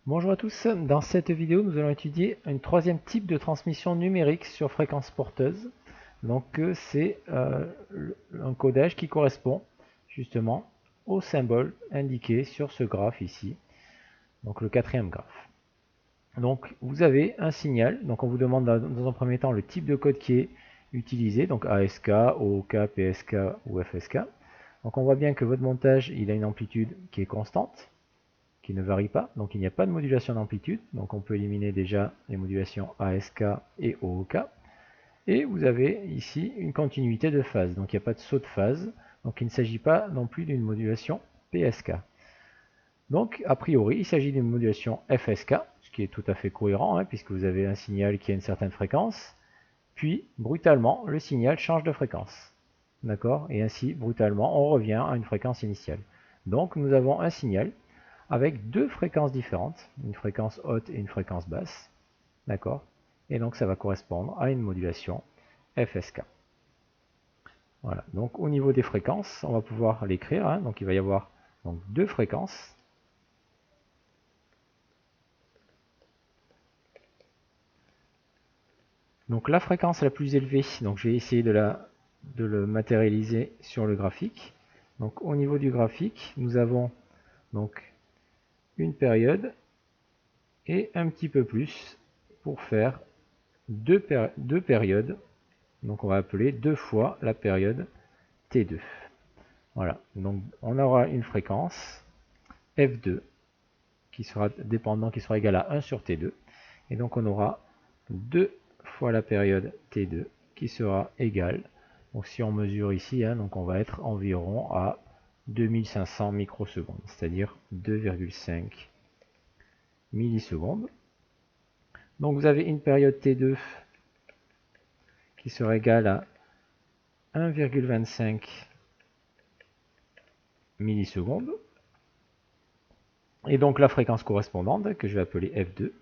Bonjour à tous, dans cette vidéo nous allons étudier un troisième type de transmission numérique sur fréquence porteuse. Donc c'est un codage qui correspond justement au symbole indiqué sur ce graphe ici, donc le quatrième graphe. Donc vous avez un signal, donc on vous demande dans un premier temps le type de code qui est utilisé, donc ASK, OOK, PSK ou FSK. Donc on voit bien que votre montage il a une amplitude qui est constante, qui ne varie pas, donc il n'y a pas de modulation d'amplitude, donc on peut éliminer déjà les modulations ASK et OOK. Et vous avez ici une continuité de phase, donc il n'y a pas de saut de phase, donc il ne s'agit pas non plus d'une modulation PSK. Donc a priori il s'agit d'une modulation FSK, ce qui est tout à fait cohérent, puisque vous avez un signal qui a une certaine fréquence, puis brutalement le signal change de fréquence. D'accord? Et ainsi brutalement on revient à une fréquence initiale. Donc nous avons un signal avec deux fréquences différentes, une fréquence haute et une fréquence basse. D'accord? Et donc ça va correspondre à une modulation FSK. Voilà, donc au niveau des fréquences, on va pouvoir l'écrire. Donc il va y avoir donc, deux fréquences. Donc la fréquence la plus élevée, donc je vais essayer de le matérialiser sur le graphique. Donc au niveau du graphique, nous avons donc une période et un petit peu plus pour faire deux périodes. Donc on va appeler deux fois la période T2. Voilà, donc on aura une fréquence F2 qui sera dépendant, qui sera égale à 1 sur T2. Et donc on aura deux fois la période T2 qui sera égale, donc si on mesure ici, donc on va être environ à 2500 microsecondes, c'est-à-dire 2,5 millisecondes. Donc vous avez une période T2 qui sera égale à 1,25 millisecondes. Et donc la fréquence correspondante, que je vais appeler F2,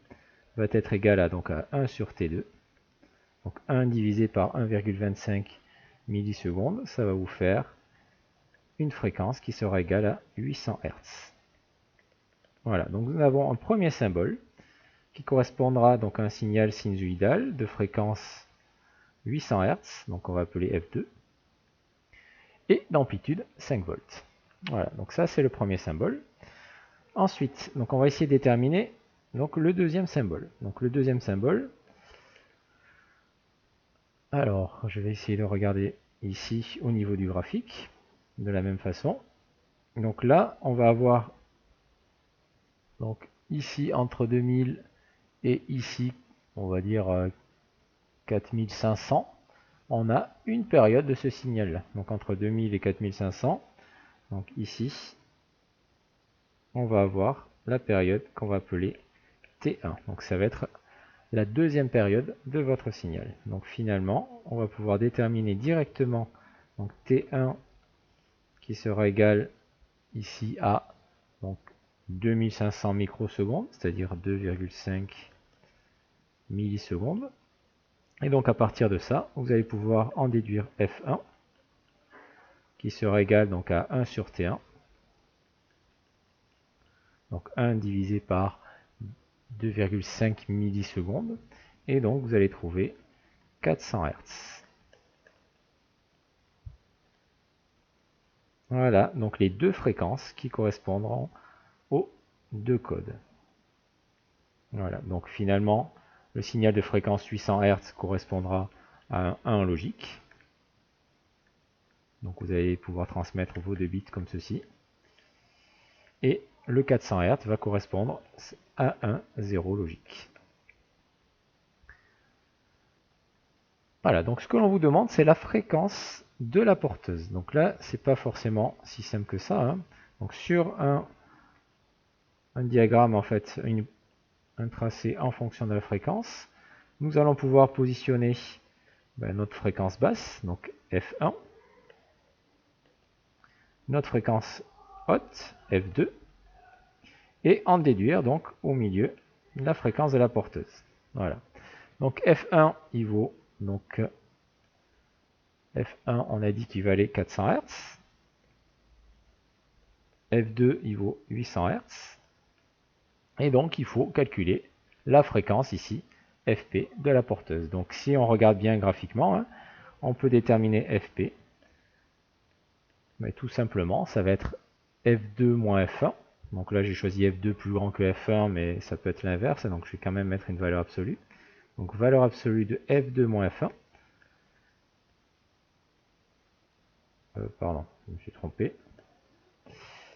va être égale à, donc à 1 sur T2. Donc 1 divisé par 1,25 millisecondes, ça va vous faire une fréquence qui sera égale à 800 Hz. Voilà, donc nous avons un premier symbole qui correspondra donc à un signal sinusoïdal de fréquence 800 Hz, donc on va appeler F2, et d'amplitude 5 volts. Voilà, donc ça c'est le premier symbole. Ensuite, donc on va essayer de déterminer donc, le deuxième symbole. Donc le deuxième symbole, alors je vais essayer de regarder ici au niveau du graphique, de la même façon. Donc là, on va avoir donc ici entre 2000 et ici, on va dire 4500, on a une période de ce signal-là. Donc entre 2000 et 4500, donc ici, on va avoir la période qu'on va appeler T1. Donc ça va être la deuxième période de votre signal. Donc finalement, on va pouvoir déterminer directement donc T1 qui sera égal ici à donc 2500 microsecondes, c'est-à-dire 2,5 millisecondes. Et donc à partir de ça, vous allez pouvoir en déduire F1 qui sera égal donc à 1 sur T1. Donc 1 divisé par 2,5 millisecondes. Et donc vous allez trouver 400 Hz. Voilà, donc les deux fréquences qui correspondront aux deux codes. Voilà, donc finalement, le signal de fréquence 800 Hz correspondra à un 1 logique. Donc vous allez pouvoir transmettre vos 2 bits comme ceci. Et le 400 Hz va correspondre à un 0 logique. Voilà, donc ce que l'on vous demande, c'est la fréquence de la porteuse. Donc là, c'est pas forcément si simple que ça. Donc sur un diagramme, en fait, un tracé en fonction de la fréquence, nous allons pouvoir positionner notre fréquence basse, donc F1, notre fréquence haute, F2, et en déduire donc au milieu la fréquence de la porteuse. Voilà. Donc F1, il vaut donc F1, on a dit qu'il valait 400 Hz. F2, il vaut 800 Hz. Et donc il faut calculer la fréquence ici, Fp de la porteuse. Donc si on regarde bien graphiquement, hein, on peut déterminer Fp. Mais tout simplement, ça va être F2 moins F1. Donc là j'ai choisi F2 plus grand que F1, mais ça peut être l'inverse, donc je vais quand même mettre une valeur absolue. Donc valeur absolue de F2 moins F1. Pardon, je me suis trompé.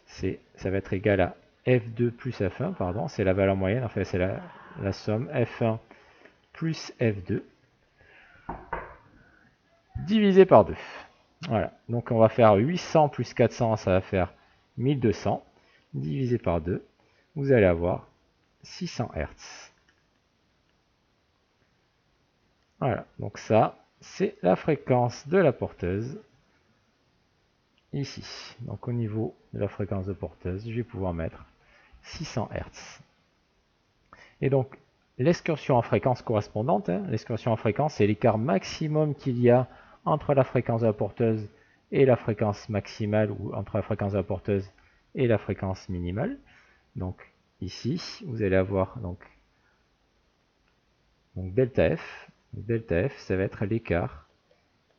Ça va être égal à F2 plus F1, pardon, c'est la valeur moyenne, enfin c'est la somme F1 plus F2 divisé par 2. Voilà, donc on va faire 800 plus 400, ça va faire 1200, divisé par 2, vous allez avoir 600 Hz. Voilà, donc ça, c'est la fréquence de la porteuse, ici. Donc au niveau de la fréquence de porteuse, je vais pouvoir mettre 600 Hz. Et donc, l'excursion en fréquence correspondante, hein, l'excursion en fréquence, c'est l'écart maximum qu'il y a entre la fréquence de la porteuse et la fréquence maximale, ou entre la fréquence de la porteuse et la fréquence minimale. Donc ici, vous allez avoir donc delta F. Delta F, ça va être l'écart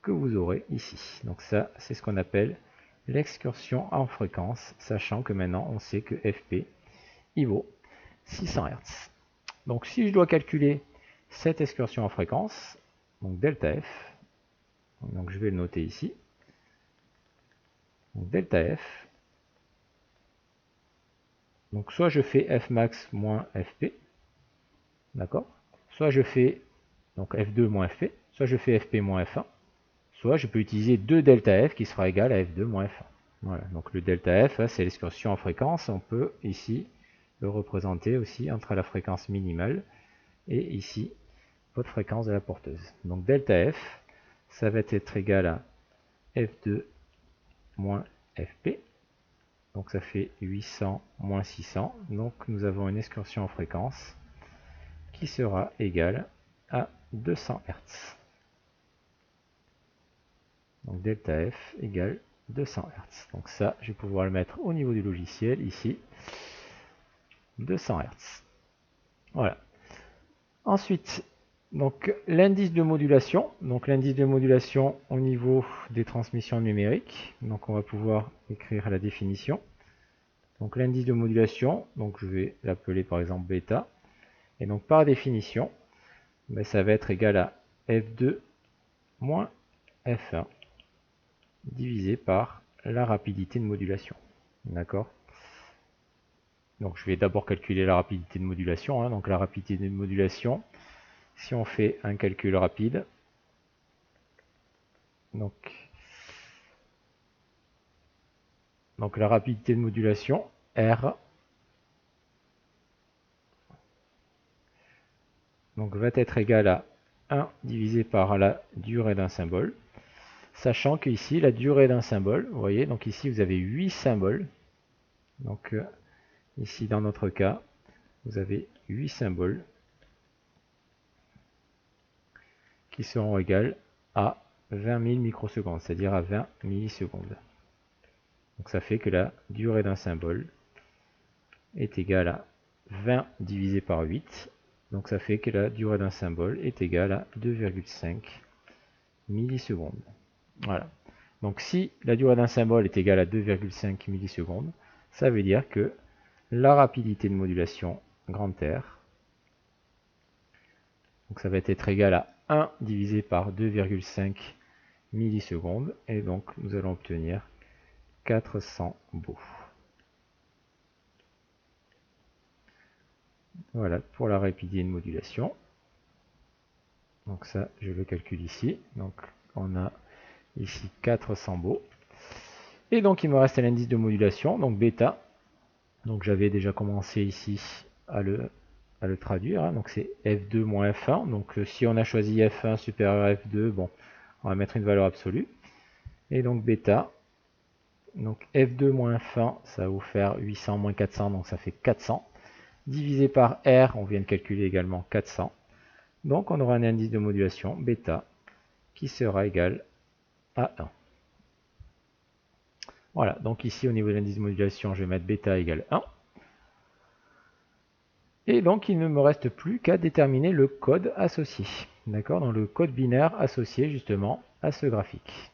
que vous aurez ici. Donc ça, c'est ce qu'on appelle l'excursion en fréquence, sachant que maintenant, on sait que Fp, il vaut 600 Hz. Donc si je dois calculer cette excursion en fréquence, donc delta F, donc je vais le noter ici, donc delta F, donc soit je fais F max moins Fp, d'accord, soit je fais donc F2 moins Fp, soit je fais Fp moins F1, soit je peux utiliser 2 delta F qui sera égal à F2 moins F1. Voilà, donc le delta F, c'est l'excursion en fréquence, on peut ici le représenter aussi entre la fréquence minimale et ici votre fréquence de la porteuse. Donc delta F, ça va être égal à F2 moins Fp. Donc ça fait 800 moins 600. Donc nous avons une excursion en fréquence qui sera égale à 200 Hz. Donc delta F égale 200 Hz. Donc ça, je vais pouvoir le mettre au niveau du logiciel ici. 200 Hz. Voilà. Ensuite, donc l'indice de modulation. Donc l'indice de modulation au niveau des transmissions numériques. Donc on va pouvoir écrire la définition. Donc l'indice de modulation, donc je vais l'appeler par exemple bêta. Et donc par définition, ben, ça va être égal à F2 moins F1 divisé par la rapidité de modulation. D'accord? Donc je vais d'abord calculer la rapidité de modulation. Donc la rapidité de modulation, si on fait un calcul rapide, donc la rapidité de modulation, R, donc va être égale à 1 divisé par la durée d'un symbole, sachant que ici la durée d'un symbole, vous voyez, donc ici vous avez 8 symboles, donc ici dans notre cas, vous avez 8 symboles qui seront égales à 20 000 microsecondes, c'est-à-dire à 20 millisecondes. Donc ça fait que la durée d'un symbole est égale à 20 divisé par 8. Donc ça fait que la durée d'un symbole est égale à 2,5 millisecondes. Voilà. Donc si la durée d'un symbole est égale à 2,5 millisecondes, ça veut dire que la rapidité de modulation grand R, donc ça va être égal à 1 divisé par 2,5 millisecondes, et donc nous allons obtenir 400 baux. Voilà pour la rapidité de modulation. Donc ça, je le calcule ici. Donc on a ici 400 baux. Et donc il me reste l'indice de modulation, donc bêta. Donc j'avais déjà commencé ici à le traduire. Donc c'est F2 moins F1. Donc si on a choisi F1 supérieur à F2, bon, on va mettre une valeur absolue. Et donc bêta, donc F2 moins F1, ça va vous faire 800 moins 400, donc ça fait 400. Divisé par R, on vient de calculer également 400. Donc on aura un indice de modulation bêta qui sera égal à 1. Voilà, donc ici au niveau de l'indice de modulation, je vais mettre bêta égale 1. Et donc il ne me reste plus qu'à déterminer le code associé. D'accord, dans le code binaire associé justement à ce graphique.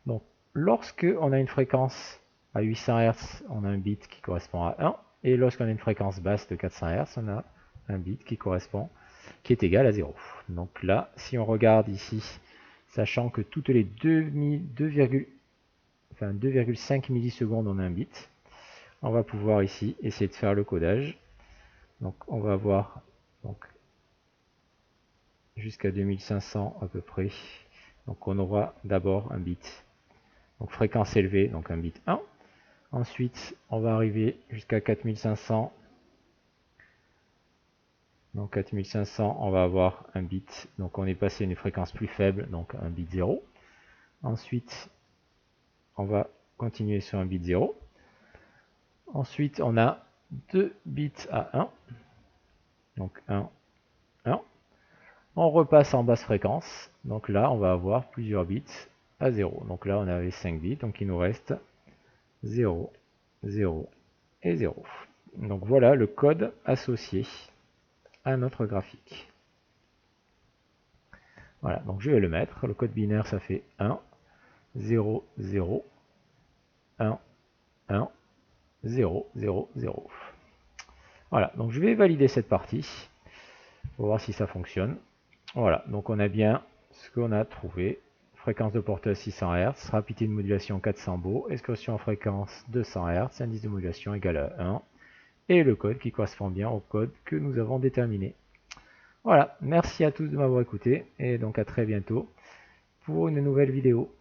Donc lorsque on a une fréquence à 800 Hz, on a un bit qui correspond à 1. Et lorsqu'on a une fréquence basse de 400 Hz, on a un bit qui est égal à 0. Donc là, si on regarde ici, sachant que toutes les 2,5 millisecondes on a un bit, on va pouvoir ici essayer de faire le codage. Donc on va avoir jusqu'à 2500 à peu près. Donc on aura d'abord un bit, donc fréquence élevée, donc un bit 1. Ensuite on va arriver jusqu'à 4500. Donc 4500, on va avoir un bit, donc on est passé à une fréquence plus faible, donc un bit 0. Ensuite on va continuer sur un bit 0. Ensuite on a 2 bits à 1, donc 1, 1. On repasse en basse fréquence, donc là on va avoir plusieurs bits à 0. Donc là on avait 5 bits, donc il nous reste 0, 0 et 0. Donc voilà le code associé à notre graphique. Voilà, donc je vais le mettre. Le code binaire ça fait 1, 0, 0, 1, 1, 0, 0, 0. Voilà, donc je vais valider cette partie pour voir si ça fonctionne. Voilà, donc on a bien ce qu'on a trouvé. Fréquence de porteuse 600 Hz, rapidité de modulation 400 baux, excursion en fréquence 200 Hz, indice de modulation égal à 1, et le code qui correspond bien au code que nous avons déterminé. Voilà, merci à tous de m'avoir écouté, et donc à très bientôt pour une nouvelle vidéo.